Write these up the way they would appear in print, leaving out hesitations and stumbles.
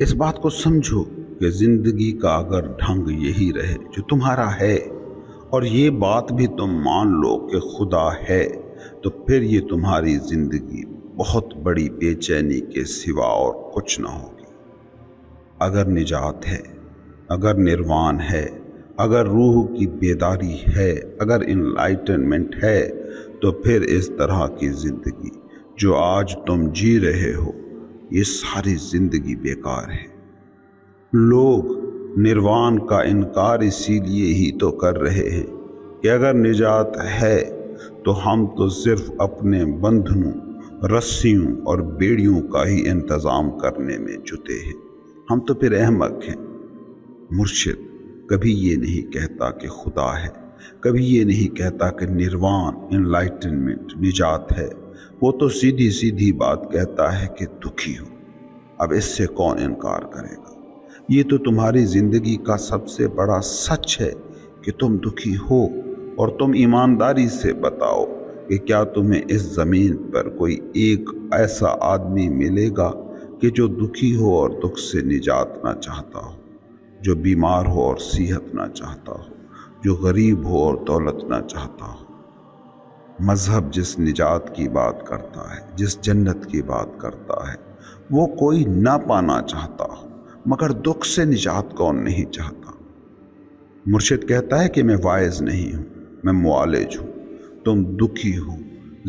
اس بات کو سمجھو کہ زندگی کا اگر ڈھنگ یہی رہے جو تمہارا ہے، اور یہ بات بھی تم مان لو کہ خدا ہے، تو پھر یہ تمہاری زندگی بہت بڑی بے چینی کے سوا اور کچھ نہ ہوگی۔ اگر نجات ہے، اگر نروان ہے، اگر روح کی بیداری ہے، اگر انلائٹنمنٹ ہے، تو پھر اس طرح کی زندگی جو آج تم جی رہے ہو، یہ ساری زندگی بیکار ہے۔ لوگ نروان کا انکار اسی لیے ہی تو کر رہے ہیں کہ اگر نجات ہے تو ہم تو صرف اپنے بندھنوں، رسیوں اور بیڑیوں کا ہی انتظام کرنے میں جٹے ہیں، ہم تو پھر احمق ہیں۔ مرشد کبھی یہ نہیں کہتا کہ خدا ہے، کبھی یہ نہیں کہتا کہ نروان، انلائٹنمنٹ، نجات ہے۔ وہ تو سیدھی سیدھی بات کہتا ہے کہ دکھی ہو۔ اب اس سے کون انکار کرے گا؟ یہ تو تمہاری زندگی کا سب سے بڑا سچ ہے کہ تم دکھی ہو، اور تم ایمانداری سے بتاؤ کہ کیا تمہیں اس زمین پر کوئی ایک ایسا آدمی ملے گا کہ جو دکھی ہو اور دکھ سے نجات نہ چاہتا ہو، جو بیمار ہو اور صحت نہ چاہتا ہو، جو غریب ہو اور دولت نہ چاہتا ہو؟ مذہب جس نجات کی بات کرتا ہے، جس جنت کی بات کرتا ہے، وہ کوئی نہ پانا چاہتا ہو، مگر دکھ سے نجات کون نہیں چاہتا؟ مرشد کہتا ہے کہ میں واعظ نہیں ہوں، میں معالج ہوں۔ تم دکھی ہو،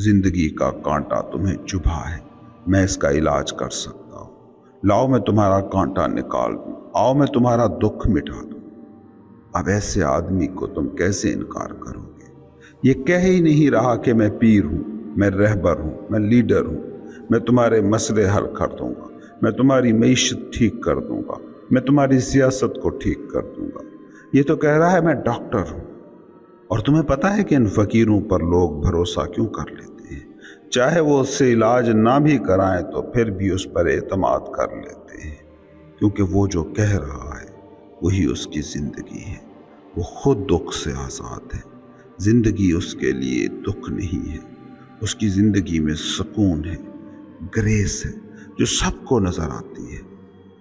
زندگی کا کانٹا تمہیں چبھا ہے، میں اس کا علاج کر سکتا ہوں۔ لاؤ میں تمہارا کانٹا نکال دوں، آؤ میں تمہارا دکھ مٹا دوں۔ اب ایسے آدمی کو تم کیسے انکار کرو گے؟ یہ کہہ ہی نہیں رہا کہ میں پیر ہوں، میں رہبر ہوں، میں لیڈر ہوں، میں تمہارے مسئلے حل کر دوں گا، میں تمہاری معیشت ٹھیک کر دوں گا، میں تمہاری سیاست کو ٹھیک کر دوں گا۔ یہ تو کہہ رہا ہے میں ڈاکٹر ہوں۔ اور تمہیں پتہ ہے کہ ان فقیروں پر لوگ بھروسہ کیوں کر لیتے ہیں؟ چاہے وہ اس سے علاج نہ بھی کرائیں تو پھر بھی اس پر اعتماد کر لیتے ہیں، کیونکہ وہ جو کہہ رہا ہے وہی اس کی زندگی ہے۔ وہ خود دکھ سے آزاد ہے۔ زندگی اس کے لیے دکھ نہیں ہے، اس کی زندگی میں سکون ہے، گریس ہے جو سب کو نظر آتی ہے۔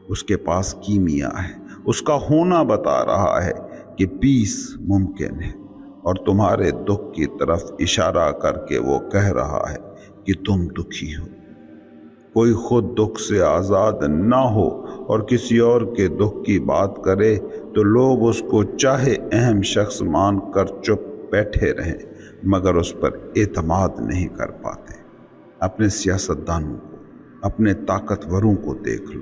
اس کے پاس کیمیا ہے، اس کا ہونا بتا رہا ہے کہ پیس ممکن ہے، اور تمہارے دکھ کی طرف اشارہ کر کے وہ کہہ رہا ہے کہ تم دکھی ہو۔ کوئی خود دکھ سے آزاد نہ ہو اور کسی اور کے دکھ کی بات کرے تو لوگ اس کو چاہے اہم شخص مان کر چپ بیٹھے رہیں، مگر اس پر اعتماد نہیں کر پاتے۔ اپنے سیاستدانوں کو، اپنے طاقتوروں کو دیکھ لو،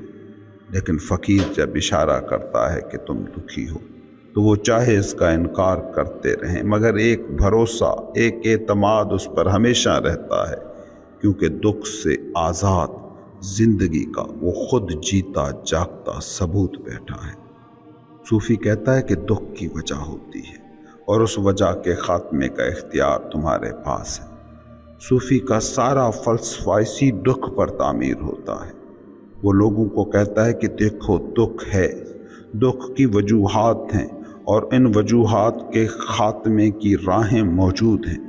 لیکن فقیر جب اشارہ کرتا ہے کہ تم دکھی ہو تو وہ چاہے اس کا انکار کرتے رہیں، مگر ایک بھروسہ، ایک اعتماد اس پر ہمیشہ رہتا ہے، کیونکہ دکھ سے آزاد زندگی کا وہ خود جیتا جاگتا ثبوت بیٹھا ہے۔ صوفی کہتا ہے کہ دکھ کی وجہ ہوتی ہے، اور اس وجہ کے خاتمے کا اختیار تمہارے پاس ہے۔ صوفی کا سارا فلسفہ اسی دکھ پر تعمیر ہوتا ہے۔ وہ لوگوں کو کہتا ہے کہ دیکھو دکھ ہے، دکھ کی وجوہات ہیں، اور ان وجوہات کے خاتمے کی راہیں موجود ہیں،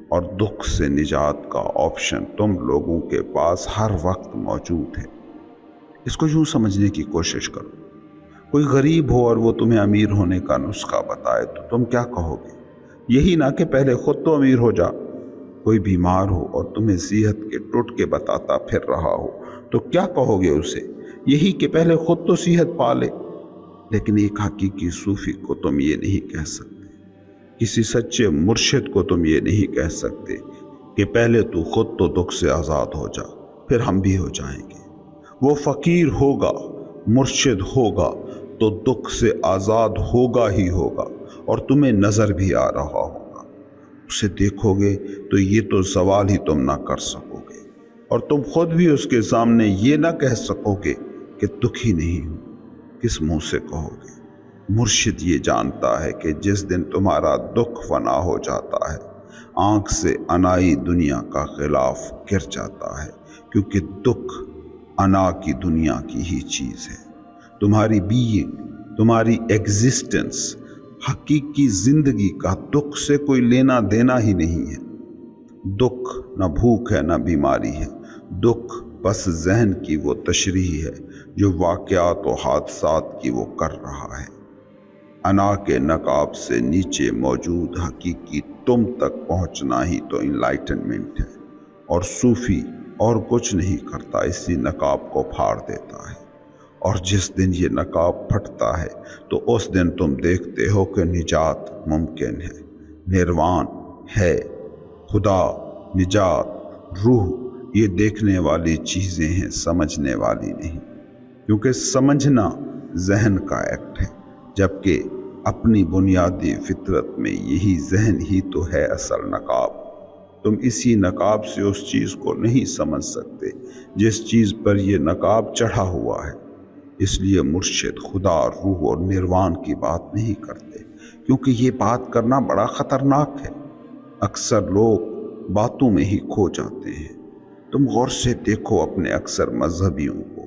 اور دکھ سے نجات کا آپشن تم لوگوں کے پاس ہر وقت موجود ہے۔ اس کو یوں سمجھنے کی کوشش کرو، کوئی غریب ہو اور وہ تمہیں امیر ہونے کا نسخہ بتائے تو تم کیا کہو گے؟ یہی نہ کہ پہلے خود تو امیر ہو جا۔ کوئی بیمار ہو اور تمہیں صحت کے ٹوٹکے بتاتا پھر رہا ہو تو کیا کہو گے اسے؟ یہی کہ پہلے خود تو صحت پا لے۔ لیکن ایک حقیقی صوفی کو تم یہ نہیں کہہ سکتے، کسی سچے مرشد کو تم یہ نہیں کہہ سکتے کہ پہلے تو خود تو دکھ سے آزاد ہو جا، پھر ہم بھی ہو جائیں گے۔ وہ فقیر ہوگا، مرشد ہوگا تو دکھ سے آزاد ہوگا ہی ہوگا، اور تمہیں نظر بھی آ رہا ہوگا۔ اسے دیکھو گے تو یہ تو سوال ہی تم نہ کر سکو گے، اور تم خود بھی اس کے سامنے یہ نہ کہہ سکو گے کہ دکھی نہیں ہوں۔ کس منہ سے کہو گے؟ مرشد یہ جانتا ہے کہ جس دن تمہارا دکھ فنا ہو جاتا ہے، آنکھ سے انائی دنیا کا غلاف گر جاتا ہے، کیونکہ دکھ انا کی دنیا کی ہی چیز ہے۔ تمہاری بینگ، تمہاری ایگزسٹنس، حقیقی زندگی کا دکھ سے کوئی لینا دینا ہی نہیں ہے۔ دکھ نہ بھوک ہے نہ بیماری ہے، دکھ بس ذہن کی وہ تشریح ہے جو واقعات و حادثات کی وہ کر رہا ہے۔ انا کے نقاب سے نیچے موجود حقیقی تم تک پہنچنا ہی تو انلائٹنمنٹ ہے، اور صوفی اور کچھ نہیں کرتا، اسی نقاب کو پھاڑ دیتا ہے۔ اور جس دن یہ نقاب پھٹتا ہے تو اس دن تم دیکھتے ہو کہ نجات ممکن ہے، نروان ہے، خدا، نجات، روح، یہ دیکھنے والی چیزیں ہیں، سمجھنے والی نہیں، کیونکہ سمجھنا ذہن کا ایکٹ ہے، جبکہ اپنی بنیادی فطرت میں یہی ذہن ہی تو ہے اصل نقاب۔ تم اسی نقاب سے اس چیز کو نہیں سمجھ سکتے جس چیز پر یہ نقاب چڑھا ہوا ہے۔ اس لیے مرشد خدا، روح اور نروان کی بات نہیں کرتے، کیونکہ یہ بات کرنا بڑا خطرناک ہے۔ اکثر لوگ باتوں میں ہی کھو جاتے ہیں۔ تم غور سے دیکھو اپنے اکثر مذہبیوں کو،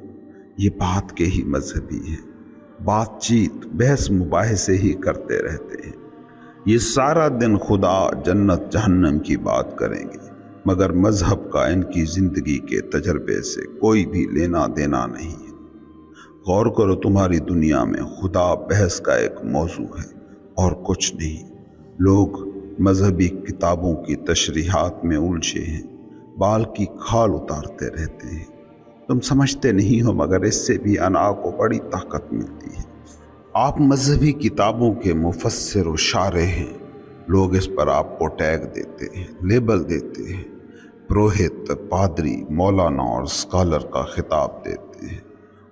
یہ بات کے ہی مذہبی ہیں، بات چیت، بحث مباحثے ہی کرتے رہتے ہیں۔ یہ سارا دن خدا، جنت، جہنم کی بات کریں گے، مگر مذہب کا ان کی زندگی کے تجربے سے کوئی بھی لینا دینا نہیں ہے۔ غور کرو، تمہاری دنیا میں خدا بحث کا ایک موضوع ہے اور کچھ نہیں۔ لوگ مذہبی کتابوں کی تشریحات میں الجھے ہیں، بال کی کھال اتارتے رہتے ہیں۔ تم سمجھتے نہیں ہو، مگر اس سے بھی انا کو بڑی طاقت ملتی ہے۔ آپ مذہبی کتابوں کے مفسر و شارح ہیں، لوگ اس پر آپ کو ٹیگ دیتے ہیں، لیبل دیتے ہیں، پروہت، پادری، مولانا اور اسکالر کا خطاب دیتے ہیں،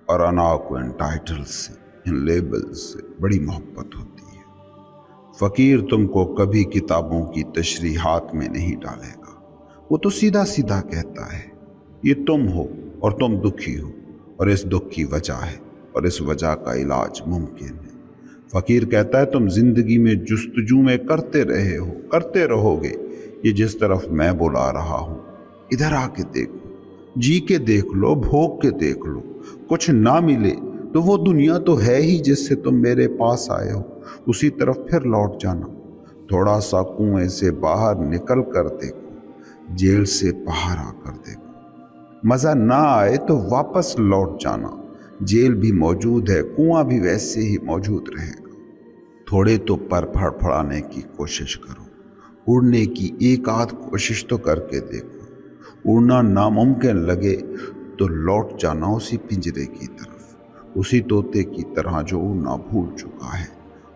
اور انا کو ان ٹائٹل سے، ان لیبل سے بڑی محبت ہوتی ہے۔ فقیر تم کو کبھی کتابوں کی تشریحات میں نہیں ڈالے گا، وہ تو سیدھا سیدھا کہتا ہے یہ تم ہو اور تم دکھی ہو، اور اس دکھ کی وجہ ہے، اور اس وجہ کا علاج ممکن ہے۔ فقیر کہتا ہے تم زندگی میں جستجو میں کرتے رہے ہو، کرتے رہو گے، یہ جس طرف میں بلا رہا ہوں، ادھر آ کے دیکھو، جی کے دیکھ لو، بھوگ کے دیکھ لو، کچھ نہ ملے تو وہ دنیا تو ہے ہی جس سے تم میرے پاس آئے ہو، اسی طرف پھر لوٹ جانا۔ تھوڑا سا کنویں سے باہر نکل کر دیکھو، جیل سے باہر آ کر دیکھو، مزہ نہ آئے تو واپس لوٹ جانا، جیل بھی موجود ہے، کنواں بھی ویسے ہی موجود رہے گا۔ تھوڑے تو پر پھڑ پھڑانے کی کوشش کرو، اڑنے کی ایک آدھ کوشش تو کر کے دیکھو۔ اڑنا ناممکن لگے تو لوٹ جانا اسی پنجرے کی طرف، اسی طوطے کی طرح جو اڑنا بھول چکا ہے،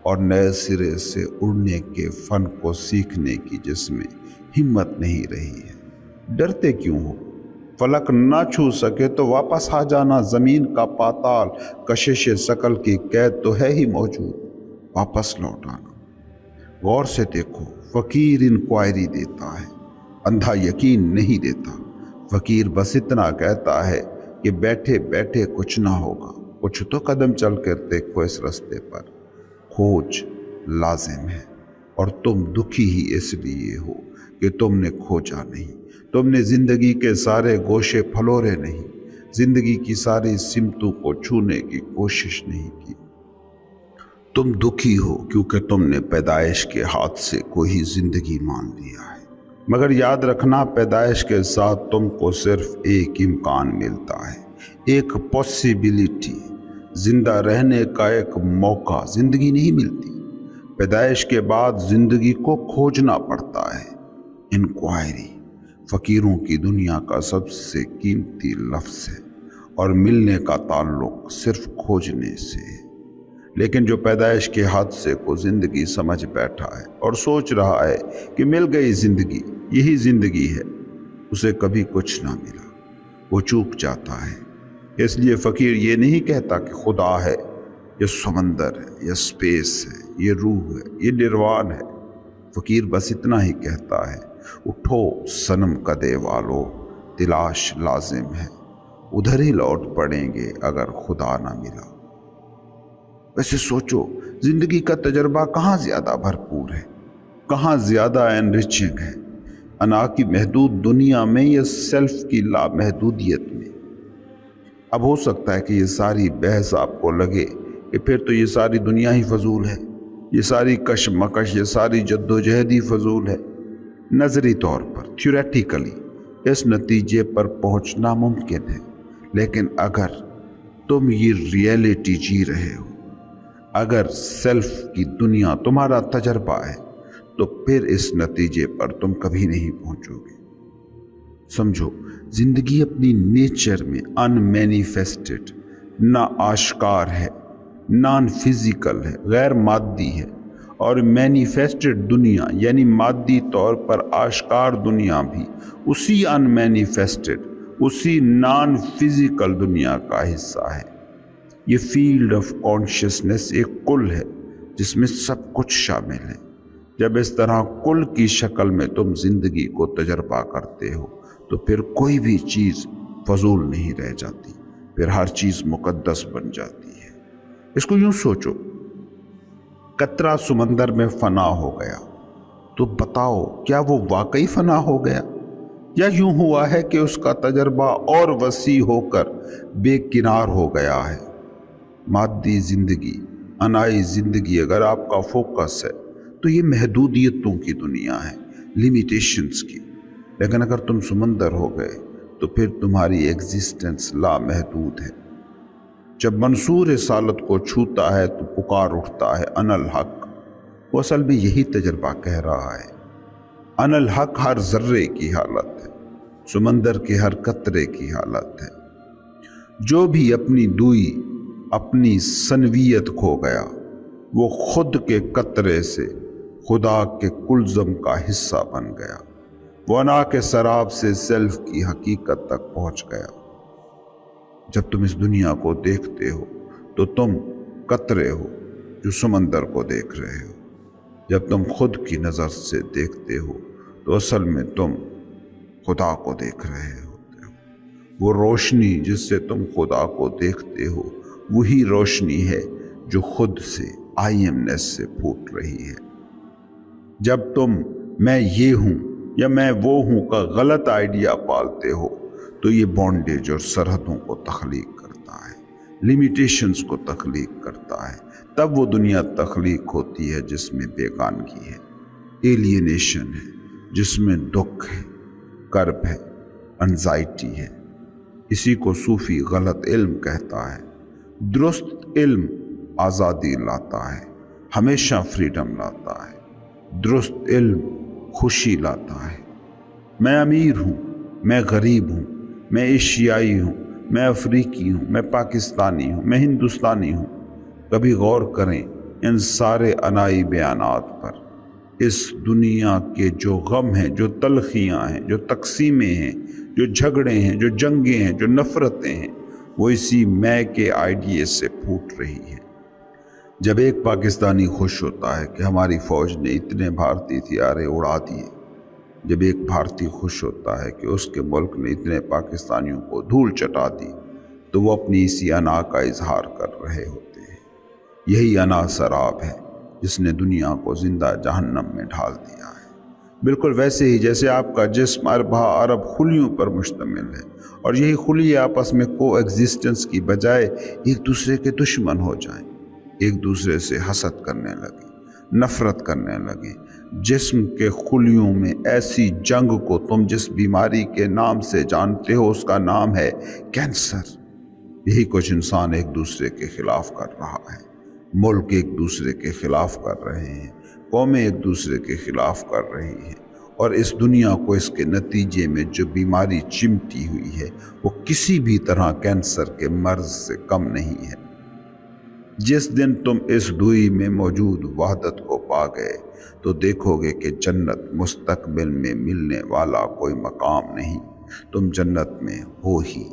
اور نئے سرے سے اڑنے کے فن کو سیکھنے کی جس میں ہمت نہیں رہی ہے۔ ڈرتے کیوں ہو؟ فلک نہ چھو سکے تو واپس آ جانا، زمین کا پاتال، کشش ثقل کی قید تو ہے ہی موجود، واپس لوٹ آنا۔ غور سے دیکھو، فقیر انکوائری دیتا ہے، اندھا یقین نہیں دیتا۔ فقیر بس اتنا کہتا ہے کہ بیٹھے بیٹھے کچھ نہ ہوگا، کچھ تو قدم چل کر دیکھو اس رستے پر، کھوج لازم ہے۔ اور تم دکھی ہی اس لیے ہو کہ تم نے کھوجا نہیں، تم نے زندگی کے سارے گوشے پھلورے نہیں، زندگی کی ساری سمتوں کو چھونے کی کوشش نہیں کی۔ تم دکھی ہو کیونکہ تم نے پیدائش کے ہاتھ سے کوئی زندگی مان لیا ہے، مگر یاد رکھنا پیدائش کے ساتھ تم کو صرف ایک امکان ملتا ہے، ایک پاسیبلٹی، زندہ رہنے کا ایک موقع، زندگی نہیں ملتی۔ پیدائش کے بعد زندگی کو کھوجنا پڑتا ہے، انکوائری۔ فقیروں کی دنیا کا سب سے قیمتی لفظ ہے، اور ملنے کا تعلق صرف کھوجنے سے ہے۔ لیکن جو پیدائش کے حادثے کو زندگی سمجھ بیٹھا ہے اور سوچ رہا ہے کہ مل گئی زندگی، یہی زندگی ہے، اسے کبھی کچھ نہ ملا، وہ چوک جاتا ہے۔ اس لیے فقیر یہ نہیں کہتا کہ خدا ہے، یہ سمندر ہے، یہ سپیس ہے، یہ روح ہے، یہ نروان ہے۔ فقیر بس اتنا ہی کہتا ہے، اٹھو صنم کدے والو، تلاش لازم ہے، ادھر ہی لوٹ پڑیں گے اگر خدا نہ ملا۔ ویسے سوچو، زندگی کا تجربہ کہاں زیادہ بھرپور ہے، کہاں زیادہ انریچنگ ہے، انا کی محدود دنیا میں یا سیلف کی لامحدودیت میں؟ اب ہو سکتا ہے کہ یہ ساری بحث آپ کو لگے کہ پھر تو یہ ساری دنیا ہی فضول ہے، یہ ساری کشمکش، یہ ساری جدوجہد ہی فضول ہے۔ نظری طور پر، تھیوریٹیکلی اس نتیجے پر پہنچنا ممکن ہے، لیکن اگر تم یہ ریئلٹی جی رہے ہو۔ اگر سیلف کی دنیا تمہارا تجربہ ہے تو پھر اس نتیجے پر تم کبھی نہیں پہنچو گے۔ سمجھو، زندگی اپنی نیچر میں ان مینیفیسٹڈ، نہ آشکار ہے، نان فزیکل ہے، غیر مادی ہے، اور مینیفیسٹڈ دنیا یعنی مادی طور پر آشکار دنیا بھی اسی ان مینیفیسٹڈ، اسی نان فزیکل دنیا کا حصہ ہے۔ یہ فیلڈ آف کانشیسنس ایک کل ہے جس میں سب کچھ شامل ہے۔ جب اس طرح کل کی شکل میں تم زندگی کو تجربہ کرتے ہو تو پھر کوئی بھی چیز فضول نہیں رہ جاتی، پھر ہر چیز مقدس بن جاتی ہے۔ اس کو یوں سوچو، قطرہ سمندر میں فنا ہو گیا تو بتاؤ کیا وہ واقعی فنا ہو گیا، یا یوں ہوا ہے کہ اس کا تجربہ اور وسیع ہو کر بے کنار ہو گیا ہے؟ مادی زندگی، انائی زندگی اگر آپ کا فوکس ہے تو یہ محدودیتوں کی دنیا ہے، لیمیٹیشنز کی۔ لیکن اگر تم سمندر ہو گئے تو پھر تمہاری ایگزسٹنس لامحدود ہے۔ جب منصور رسالت کو چھوتا ہے تو پکار اٹھتا ہے ان الحق۔ وہ اصل میں یہی تجربہ کہہ رہا ہے۔ ان الحق ہر ذرے کی حالت ہے، سمندر کے ہر قطرے کی حالت ہے۔ جو بھی اپنی دوئی، اپنی سنویت کھو گیا، وہ خود کے قطرے سے خدا کے کلزم کا حصہ بن گیا۔ وہ انا کے سراب سے سیلف کی حقیقت تک پہنچ گیا۔ جب تم اس دنیا کو دیکھتے ہو تو تم قطرے ہو جو سمندر کو دیکھ رہے ہو۔ جب تم خود کی نظر سے دیکھتے ہو تو اصل میں تم خدا کو دیکھ رہے ہوتے ہو۔ وہ روشنی جس سے تم خدا کو دیکھتے ہو وہی روشنی ہے جو خود سے آئی ایمنیس سے پھوٹ رہی ہے۔ جب تم میں یہ ہوں یا میں وہ ہوں کا غلط آئیڈیا پالتے ہو تو یہ بانڈیج اور سرحدوں کو تخلیق کرتا ہے، لیمیٹیشنز کو تخلیق کرتا ہے۔ تب وہ دنیا تخلیق ہوتی ہے جس میں بیگانگی ہے، ایلینیشن ہے، جس میں دکھ ہے، کرب ہے، انزائٹی ہے۔ اسی کو صوفی غلط علم کہتا ہے۔ درست علم آزادی لاتا ہے، ہمیشہ فریڈم لاتا ہے۔ درست علم خوشی لاتا ہے۔ میں امیر ہوں، میں غریب ہوں، میں ایشیائی ہوں، میں افریقی ہوں، میں پاکستانی ہوں، میں ہندوستانی ہوں۔ کبھی غور کریں ان سارے انائی بیانات پر۔ اس دنیا کے جو غم ہیں، جو تلخیاں ہیں، جو تقسیمیں ہیں، جو جھگڑے ہیں، جو جنگیں ہیں، جو نفرتیں ہیں، وہ اسی میں کے آئیڈیے سے پھوٹ رہی ہیں۔ جب ایک پاکستانی خوش ہوتا ہے کہ ہماری فوج نے اتنے بھارتی ہتھیارے اڑا دیے، جب ایک بھارتی خوش ہوتا ہے کہ اس کے ملک نے اتنے پاکستانیوں کو دھول چٹا دی، تو وہ اپنی اسی انا کا اظہار کر رہے ہوتے ہیں۔ یہی انا سراب ہے جس نے دنیا کو زندہ جہنم میں ڈھال دیا ہے۔ بالکل ویسے ہی جیسے آپ کا جسم ارب خلیوں پر مشتمل ہے، اور یہی خلیے آپس میں کو ایگزسٹنس کی بجائے ایک دوسرے کے دشمن ہو جائیں، ایک دوسرے سے حسد کرنے لگے، نفرت کرنے لگے۔ جسم کے خلیوں میں ایسی جنگ کو تم جس بیماری کے نام سے جانتے ہو اس کا نام ہے کینسر۔ یہی کچھ انسان ایک دوسرے کے خلاف کر رہا ہے، ملک ایک دوسرے کے خلاف کر رہے ہیں، قومیں ایک دوسرے کے خلاف کر رہی ہیں، اور اس دنیا کو اس کے نتیجے میں جو بیماری چمٹی ہوئی ہے وہ کسی بھی طرح کینسر کے مرض سے کم نہیں ہے۔ جس دن تم اس دوئی میں موجود وحدت کو پا گئے تو دیکھو گے کہ جنت مستقبل میں ملنے والا کوئی مقام نہیں، تم جنت میں ہو ہی،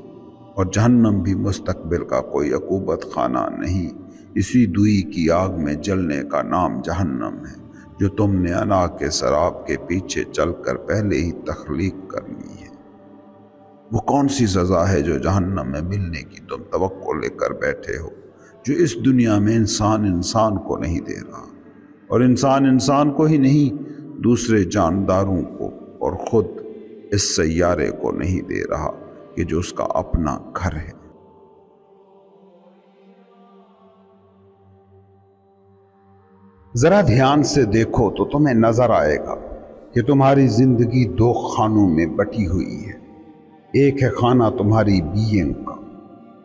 اور جہنم بھی مستقبل کا کوئی عقوبت خانہ نہیں۔ اسی دوئی کی آگ میں جلنے کا نام جہنم ہے جو تم نے انا کے سراب کے پیچھے چل کر پہلے ہی تخلیق کر لی ہے۔ وہ کون سی سزا ہے جو جہنم میں ملنے کی تم توقع لے کر بیٹھے ہو، جو اس دنیا میں انسان کو نہیں دے رہا، اور انسان کو ہی نہیں، دوسرے جانداروں کو اور خود اس سیارے کو نہیں دے رہا کہ جو اس کا اپنا گھر ہے۔ ذرا دھیان سے دیکھو تو تمہیں نظر آئے گا کہ تمہاری زندگی دو خانوں میں بٹی ہوئی ہے۔ ایک ہے خانہ تمہاری بینگ کا،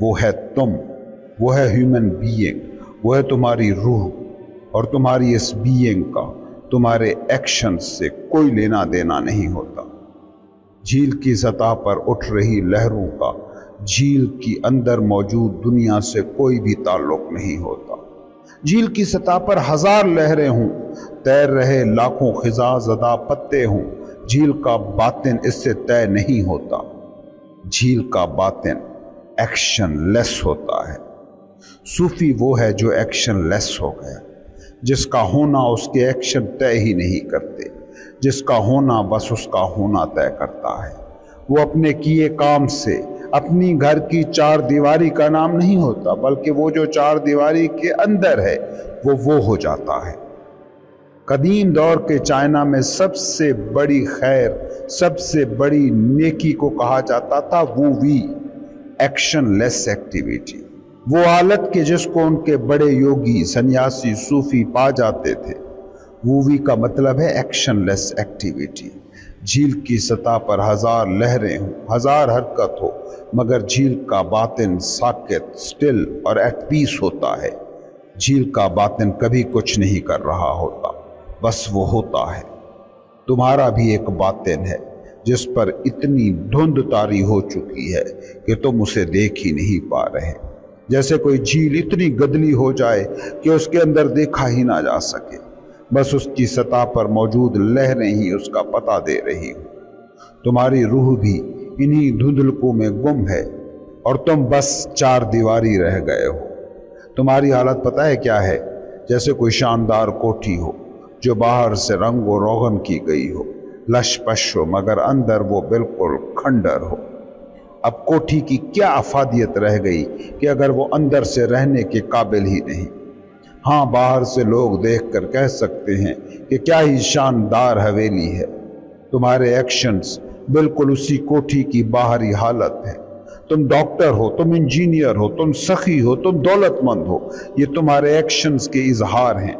وہ ہے تم، وہ ہے ہیومن بینگ، وہ ہے تمہاری روح، اور تمہاری اس بینگ کا تمہارے ایکشن سے کوئی لینا دینا نہیں ہوتا۔ جھیل کی سطح پر اٹھ رہی لہروں کا جھیل کی اندر موجود دنیا سے کوئی بھی تعلق نہیں ہوتا۔ جھیل کی سطح پر ہزار لہریں ہوں، تیر رہے لاکھوں خزاں زدہ پتے ہوں، جھیل کا باطن اس سے طے نہیں ہوتا۔ جھیل کا باطن ایکشن لیس ہوتا ہے۔ صوفی وہ ہے جو ایکشن لیس ہو گیا، جس کا ہونا اس کے ایکشن طے ہی نہیں کرتے، جس کا ہونا بس اس کا ہونا طے کرتا ہے۔ وہ اپنے کیے کام سے اپنی گھر کی چار دیواری کا نام نہیں ہوتا، بلکہ وہ جو چار دیواری کے اندر ہے وہ ہو جاتا ہے۔ قدیم دور کے چائنا میں سب سے بڑی خیر، سب سے بڑی نیکی کو کہا جاتا تھا وو وی، ایکشن لیس ایکٹیویٹی۔ وہ حالت کہ جس کو ان کے بڑے یوگی، سنیاسی، صوفی پا جاتے تھے۔ وو وی کا مطلب ہے ایکشن لیس ایکٹیویٹی۔ جھیل کی سطح پر ہزار لہریں ہوں، ہزار حرکت ہو، مگر جھیل کا باطن ساکت، سٹل اور ایٹ پیس ہوتا ہے۔ جھیل کا باطن کبھی کچھ نہیں کر رہا ہوتا، بس وہ ہوتا ہے۔ تمہارا بھی ایک باطن ہے جس پر اتنی دھند طاری ہو چکی ہے کہ تم اسے دیکھ ہی نہیں پا رہے، جیسے کوئی جھیل اتنی گدلی ہو جائے کہ اس کے اندر دیکھا ہی نہ جا سکے، بس اس کی سطح پر موجود لہریں ہی اس کا پتہ دے رہی ہوں۔ تمہاری روح بھی انہی دھندلکوں میں گم ہے اور تم بس چار دیواری رہ گئے ہو۔ تمہاری حالت پتہ ہے کیا ہے؟ جیسے کوئی شاندار کوٹھی ہو جو باہر سے رنگ و روغن کی گئی ہو، لش پش ہو، مگر اندر وہ بالکل کھنڈر ہو۔ اب کوٹھی کی کیا افادیت رہ گئی کہ اگر وہ اندر سے رہنے کے قابل ہی نہیں۔ ہاں، باہر سے لوگ دیکھ کر کہہ سکتے ہیں کہ کیا ہی شاندار حویلی ہے۔ تمہارے ایکشنز بالکل اسی کوٹھی کی باہری حالت ہے۔ تم ڈاکٹر ہو، تم انجینئر ہو، تم سخی ہو، تم دولت مند ہو، یہ تمہارے ایکشنز کے اظہار ہیں۔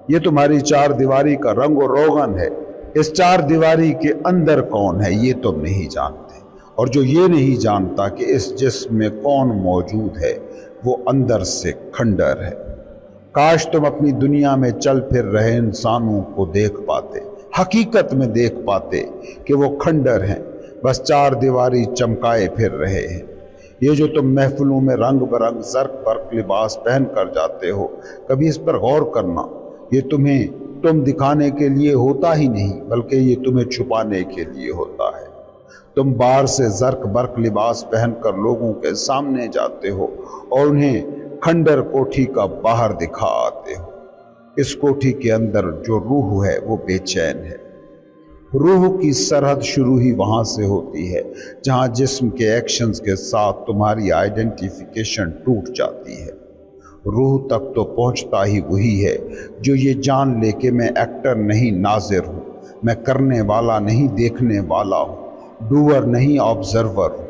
یہ تمہاری چار دیواری کا رنگ و روغن ہے۔ اس چار دیواری کے اندر کون ہے یہ تم نہیں جانتے، اور جو یہ نہیں جانتا کہ اس جسم میں کون موجود ہے وہ اندر سے کھنڈر ہے۔ کاش تم اپنی دنیا میں چل پھر رہے انسانوں کو دیکھ پاتے، حقیقت میں دیکھ پاتے کہ وہ کھنڈر ہیں، بس چار دیواری چمکائے پھر رہے ہیں۔ یہ جو تم محفلوں میں رنگ برنگ زرق برق لباس پہن کر جاتے ہو، کبھی اس پر غور کرنا، یہ تم دکھانے کے لیے ہوتا ہی نہیں، بلکہ یہ تمہیں چھپانے کے لیے ہوتا ہے۔ تم باہر سے زرق برق لباس پہن کر لوگوں کے سامنے جاتے ہو اور انہیں کھنڈر کوٹھی کا باہر دکھا آتے ہو۔ اس کوٹھی کے اندر جو روح ہے وہ بے چین ہے۔ روح کی سرحد شروع ہی وہاں سے ہوتی ہے جہاں جسم کے ایکشنز کے ساتھ تمہاری آئیڈینٹیفیکیشن ٹوٹ جاتی ہے۔ روح تک تو پہنچتا ہی وہی ہے جو یہ جان لے کہ میں ایکٹر نہیں ناظر ہوں، میں کرنے والا نہیں دیکھنے والا ہوں، ڈوور نہیں آبزرور ہوں۔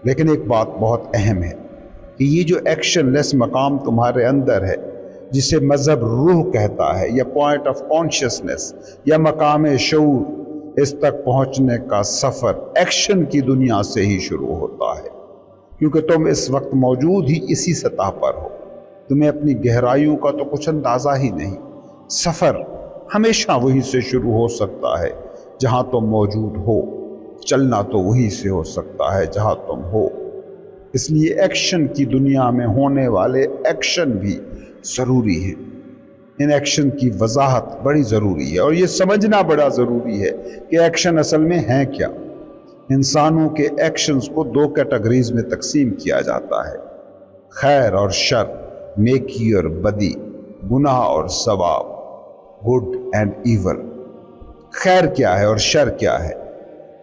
لیکن ایک بات بہت اہم ہے کہ یہ جو ایکشن لیس مقام تمہارے اندر ہے، جسے مذہب روح کہتا ہے، یا پوائنٹ آف کانشیسنس، یا مقام شعور، اس تک پہنچنے کا سفر ایکشن کی دنیا سے ہی شروع ہوتا ہے، کیونکہ تم اس وقت موجود ہی اسی سطح پر ہو۔ تمہیں اپنی گہرائیوں کا تو کچھ اندازہ ہی نہیں۔ سفر ہمیشہ وہی سے شروع ہو سکتا ہے جہاں تم موجود ہو، چلنا تو وہی سے ہو سکتا ہے جہاں تم ہو۔ اس لیے ایکشن کی دنیا میں ہونے والے ایکشن بھی ضروری ہیں۔ ان ایکشن کی وضاحت بڑی ضروری ہے، اور یہ سمجھنا بڑا ضروری ہے کہ ایکشن اصل میں ہیں کیا۔ انسانوں کے ایکشنز کو دو کیٹیگریز میں تقسیم کیا جاتا ہے: خیر اور شر، نیکی اور بدی، گناہ اور ثواب، گڈ اینڈ ایول۔ خیر کیا ہے اور شر کیا ہے؟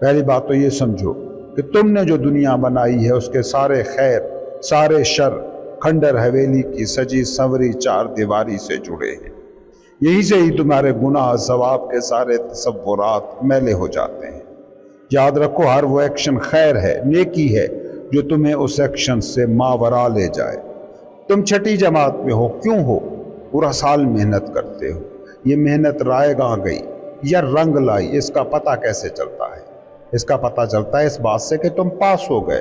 پہلی بات تو یہ سمجھو کہ تم نے جو دنیا بنائی ہے اس کے سارے خیر، سارے شر کھنڈر حویلی کی سجی سنوری چار دیواری سے جڑے ہیں۔ یہی سے ہی تمہارے گناہ ثواب کے سارے تصورات میلے ہو جاتے ہیں۔ یاد رکھو، ہر وہ ایکشن خیر ہے، نیکی ہے، جو تمہیں اس ایکشن سے ماورا لے جائے۔ تم چھٹی جماعت میں ہو، کیوں ہو؟ پورا سال محنت کرتے ہو۔ یہ محنت رائے گاں گئی یا رنگ لائی، اس کا پتہ کیسے چلتا ہے؟ اس کا پتہ چلتا ہے اس بات سے کہ تم پاس ہو گئے،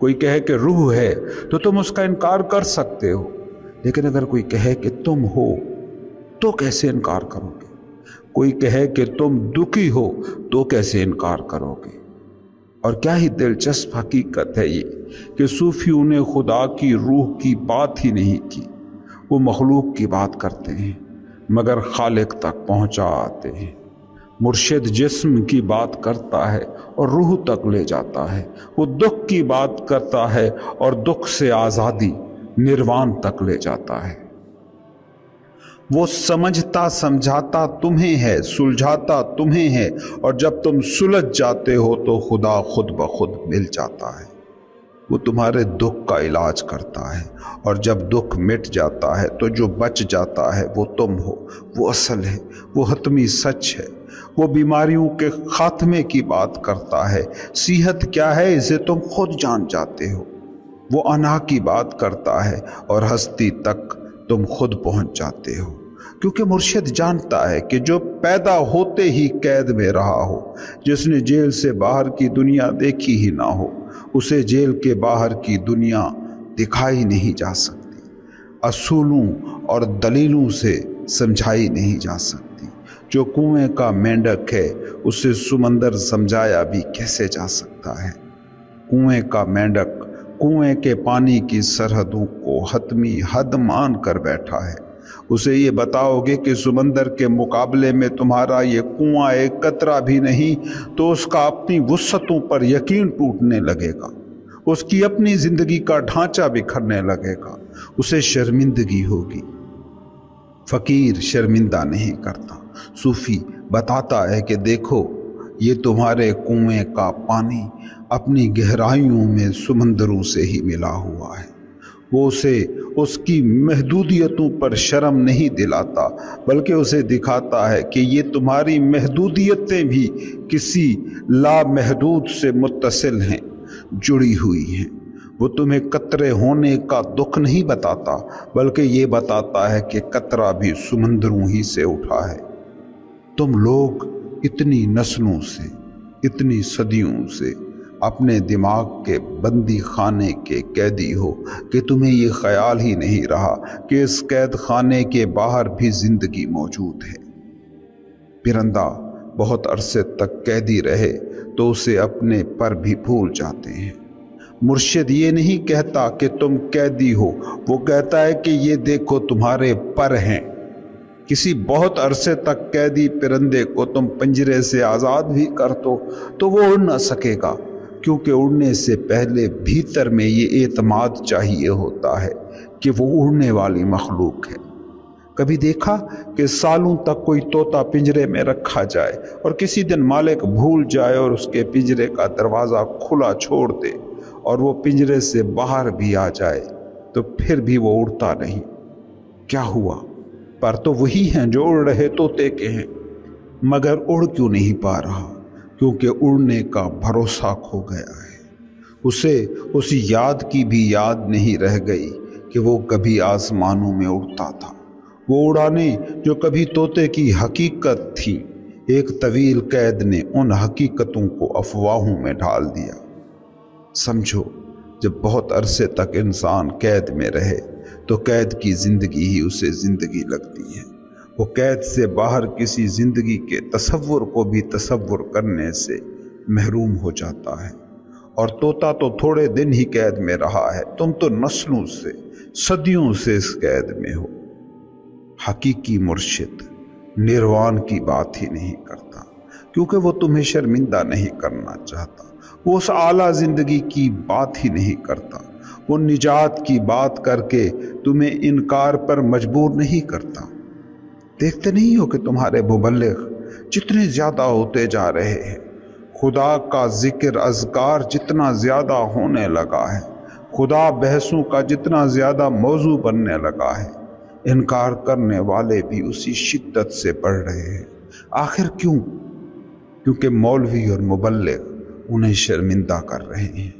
کوئی کہے کہ روح ہے تو تم اس کا انکار کر سکتے ہو، لیکن اگر کوئی کہے کہ تم ہو تو کیسے انکار کرو گے؟ کوئی کہے کہ تم دکھی ہو تو کیسے انکار کرو گے؟ اور کیا ہی دلچسپ حقیقت ہے یہ کہ صوفیوں نے خدا کی روح کی بات ہی نہیں کی، وہ مخلوق کی بات کرتے ہیں مگر خالق تک پہنچا آتے ہیں۔ مرشد جسم کی بات کرتا ہے اور روح تک لے جاتا ہے، وہ دکھ کی بات کرتا ہے اور دکھ سے آزادی نروان تک لے جاتا ہے۔ وہ سمجھتا سمجھاتا تمہیں ہے، سلجھاتا تمہیں ہے، اور جب تم سلجھ جاتے ہو تو خدا خود بخود مل جاتا ہے۔ وہ تمہارے دکھ کا علاج کرتا ہے، اور جب دکھ مٹ جاتا ہے تو جو بچ جاتا ہے وہ تم ہو، وہ اصل ہے، وہ حتمی سچ ہے۔ وہ بیماریوں کے خاتمے کی بات کرتا ہے، صحت کیا ہے اسے تم خود جان جاتے ہو۔ وہ انا کی بات کرتا ہے اور ہستی تک تم خود پہنچ جاتے ہو، کیونکہ مرشد جانتا ہے کہ جو پیدا ہوتے ہی قید میں رہا ہو، جس نے جیل سے باہر کی دنیا دیکھی ہی نہ ہو، اسے جیل کے باہر کی دنیا دکھائی نہیں جا سکتی، اصولوں اور دلیلوں سے سمجھائی نہیں جا سکتی۔ جو کنویں کا مینڈک ہے اسے سمندر سمجھایا بھی کیسے جا سکتا ہے؟ کنویں کا مینڈک کنویں کے پانی کی سرحدوں کو حتمی حد مان کر بیٹھا ہے۔ اسے یہ بتاؤ گے کہ سمندر کے مقابلے میں تمہارا یہ کنواں ایک قطرہ بھی نہیں تو اس کا اپنی وسعتوں پر یقین ٹوٹنے لگے گا، اس کی اپنی زندگی کا ڈھانچہ بکھرنے لگے گا، اسے شرمندگی ہوگی۔ فقیر شرمندہ نہیں کرتا، صوفی بتاتا ہے کہ دیکھو یہ تمہارے کنویں کا پانی اپنی گہرائیوں میں سمندروں سے ہی ملا ہوا ہے۔ وہ اسے اس کی محدودیتوں پر شرم نہیں دلاتا، بلکہ اسے دکھاتا ہے کہ یہ تمہاری محدودیتیں بھی کسی لامحدود سے متصل ہیں، جڑی ہوئی ہیں۔ وہ تمہیں قطرے ہونے کا دکھ نہیں بتاتا، بلکہ یہ بتاتا ہے کہ قطرہ بھی سمندروں ہی سے اٹھا ہے۔ تم لوگ اتنی نسلوں سے، اتنی صدیوں سے اپنے دماغ کے بندی خانے کے قیدی ہو کہ تمہیں یہ خیال ہی نہیں رہا کہ اس قید خانے کے باہر بھی زندگی موجود ہے۔ پرندہ بہت عرصے تک قیدی رہے تو اسے اپنے پر بھی بھول جاتے ہیں۔ مرشد یہ نہیں کہتا کہ تم قیدی ہو، وہ کہتا ہے کہ یہ دیکھو تمہارے پر ہیں۔ کسی بہت عرصے تک قیدی پرندے کو تم پنجرے سے آزاد بھی کر دو تو وہ اڑ نہ سکے گا، کیونکہ اڑنے سے پہلے بھیتر میں یہ اعتماد چاہیے ہوتا ہے کہ وہ اڑنے والی مخلوق ہے۔ کبھی دیکھا کہ سالوں تک کوئی طوطا پنجرے میں رکھا جائے اور کسی دن مالک بھول جائے اور اس کے پنجرے کا دروازہ کھلا چھوڑ دے اور وہ پنجرے سے باہر بھی آ جائے تو پھر بھی وہ اڑتا نہیں؟ کیا ہوا؟ پر تو وہی ہیں جو اڑ رہے طوطے کے ہیں، مگر اڑ کیوں نہیں پا رہا؟ کیونکہ اڑنے کا بھروسہ کھو گیا ہے۔ اسے اس یاد کی بھی یاد نہیں رہ گئی کہ وہ کبھی آسمانوں میں اڑتا تھا۔ وہ اڑانے جو کبھی طوطے کی حقیقت تھی، ایک طویل قید نے ان حقیقتوں کو افواہوں میں ڈھال دیا۔ سمجھو، جب بہت عرصے تک انسان قید میں رہے تو قید کی زندگی ہی اسے زندگی لگتی ہے۔ وہ قید سے باہر کسی زندگی کے تصور کو بھی تصور کرنے سے محروم ہو جاتا ہے۔ اور طوطا تو تھوڑے دن ہی قید میں رہا ہے، تم تو نسلوں سے، صدیوں سے اس قید میں ہو۔ حقیقی مرشد نروان کی بات ہی نہیں کرتا، کیونکہ وہ تمہیں شرمندہ نہیں کرنا چاہتا۔ وہ اس اعلیٰ زندگی کی بات ہی نہیں کرتا، وہ نجات کی بات کر کے تمہیں انکار پر مجبور نہیں کرتا۔ دیکھتے نہیں ہو کہ تمہارے مبلغ جتنے زیادہ ہوتے جا رہے ہیں، خدا کا ذکر اذکار جتنا زیادہ ہونے لگا ہے، خدا بحثوں کا جتنا زیادہ موضوع بننے لگا ہے، انکار کرنے والے بھی اسی شدت سے بڑھ رہے ہیں۔ آخر کیوں؟ کیونکہ مولوی اور مبلغ انہیں شرمندہ کر رہے ہیں،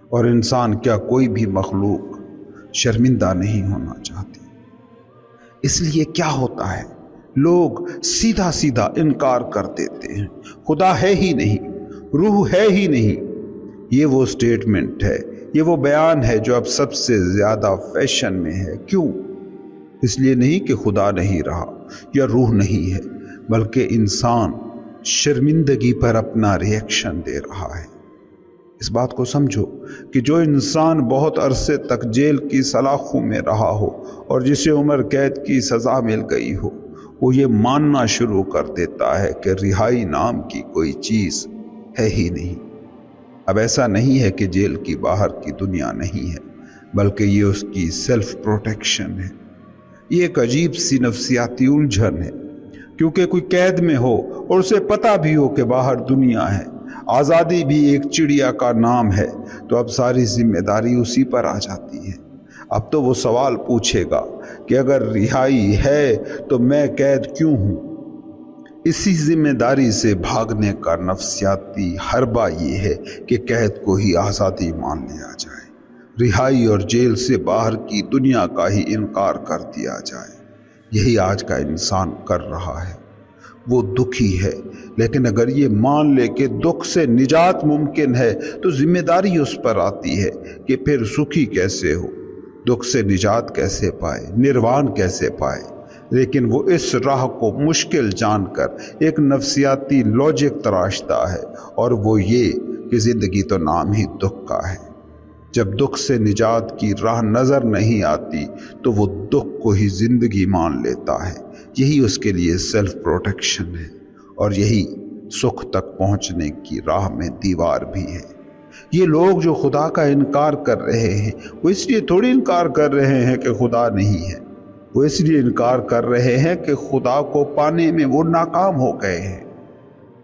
اور انسان کیا کوئی بھی مخلوق شرمندہ نہیں ہونا چاہتی۔ اس لیے کیا ہوتا ہے، لوگ سیدھا سیدھا انکار کر دیتے ہیں۔ خدا ہے ہی نہیں، روح ہے ہی نہیں، یہ وہ سٹیٹمنٹ ہے، یہ وہ بیان ہے جو اب سب سے زیادہ فیشن میں ہے۔ کیوں؟ اس لیے نہیں کہ خدا نہیں رہا یا روح نہیں ہے، بلکہ انسان شرمندگی پر اپنا ریئیکشن دے رہا ہے۔ اس بات کو سمجھو کہ جو انسان بہت عرصے تک جیل کی سلاخوں میں رہا ہو اور جسے عمر قید کی سزا مل گئی ہو، وہ یہ ماننا شروع کر دیتا ہے کہ رہائی نام کی کوئی چیز ہے ہی نہیں۔ اب ایسا نہیں ہے کہ جیل کی باہر کی دنیا نہیں ہے، بلکہ یہ اس کی سیلف پروٹیکشن ہے۔ یہ ایک عجیب سی نفسیاتی الجھن ہے، کیونکہ کوئی قید میں ہو اور اسے پتہ بھی ہو کہ باہر دنیا ہے، آزادی بھی ایک چڑیا کا نام ہے، تو اب ساری ذمہ داری اسی پر آ جاتی ہے۔ اب تو وہ سوال پوچھے گا کہ اگر رہائی ہے تو میں قید کیوں ہوں؟ اسی ذمہ داری سے بھاگنے کا نفسیاتی حربہ یہ ہے کہ قید کو ہی آزادی مان لیا جائے، رہائی اور جیل سے باہر کی دنیا کا ہی انکار کر دیا جائے۔ یہی آج کا انسان کر رہا ہے۔ وہ دکھی ہے، لیکن اگر یہ مان لے کہ دکھ سے نجات ممکن ہے تو ذمہ داری اس پر آتی ہے کہ پھر سکھی کیسے ہو، دکھ سے نجات کیسے پائے، نروان کیسے پائے۔ لیکن وہ اس راہ کو مشکل جان کر ایک نفسیاتی لاجک تراشتا ہے، اور وہ یہ کہ زندگی تو نام ہی دکھ کا ہے۔ جب دکھ سے نجات کی راہ نظر نہیں آتی تو وہ دکھ کو ہی زندگی مان لیتا ہے۔ یہی اس کے لیے سیلف پروٹیکشن ہے، اور یہی سکھ تک پہنچنے کی راہ میں دیوار بھی ہے۔ یہ لوگ جو خدا کا انکار کر رہے ہیں، وہ اس لیے تھوڑی انکار کر رہے ہیں کہ خدا نہیں ہے، وہ اس لیے انکار کر رہے ہیں کہ خدا کو پانے میں وہ ناکام ہو گئے ہیں۔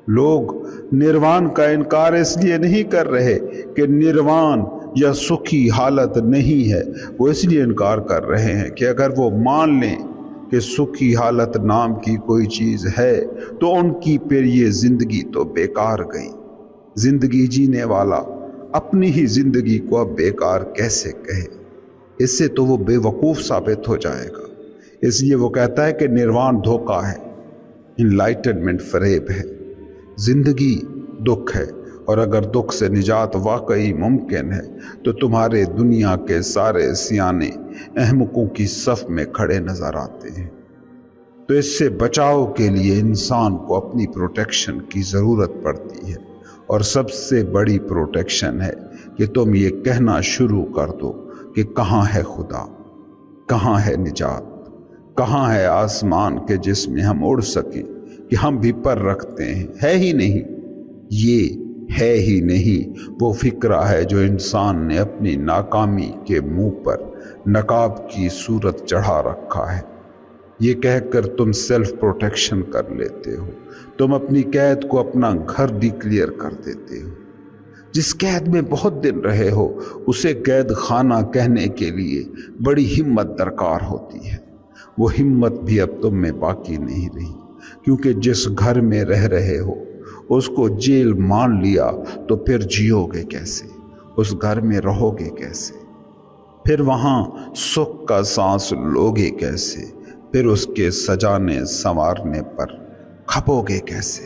لوگ نروان کا انکار اس لیے نہیں کر رہے کہ نروان یا سکھی حالت نہیں ہے، وہ اس لیے انکار کر رہے ہیں کہ اگر وہ مان لیں کہ سکھی حالت نام کی کوئی چیز ہے تو ان کی پھر یہ زندگی تو بیکار گئی۔ زندگی جینے والا اپنی ہی زندگی کو اب بیکار کیسے کہے؟ اس سے تو وہ بے وقوف ثابت ہو جائے گا۔ اس لیے وہ کہتا ہے کہ نروان دھوکہ ہے، انلائٹنمنٹ فریب ہے، زندگی دکھ ہے، اور اگر دکھ سے نجات واقعی ممکن ہے تو تمہارے دنیا کے سارے سیانے احمقوں کی صف میں کھڑے نظر آتے ہیں۔ تو اس سے بچاؤ کے لیے انسان کو اپنی پروٹیکشن کی ضرورت پڑتی ہے، اور سب سے بڑی پروٹیکشن ہے کہ تم یہ کہنا شروع کر دو کہ کہاں ہے خدا، کہاں ہے نجات، کہاں ہے آسمان کے جس میں ہم اڑ سکیں کہ ہم بھی پر رکھتے ہیں؟ ہے ہی نہیں۔ یہ ہے ہی نہیں وہ فکرہ ہے جو انسان نے اپنی ناکامی کے منہ پر نقاب کی صورت چڑھا رکھا ہے۔ یہ کہہ کر تم سیلف پروٹیکشن کر لیتے ہو، تم اپنی قید کو اپنا گھر ڈکلیئر کر دیتے ہو۔ جس قید میں بہت دن رہے ہو اسے قید خانہ کہنے کے لیے بڑی ہمت درکار ہوتی ہے۔ وہ ہمت بھی اب تم میں باقی نہیں رہی، کیونکہ جس گھر میں رہ رہے ہو اس کو جیل مان لیا تو پھر جیو گے کیسے؟ اس گھر میں رہو گے کیسے؟ پھر وہاں سکھ کا سانس لوگے کیسے؟ پھر اس کے سجانے سنوارنے پر کھپو گے کیسے؟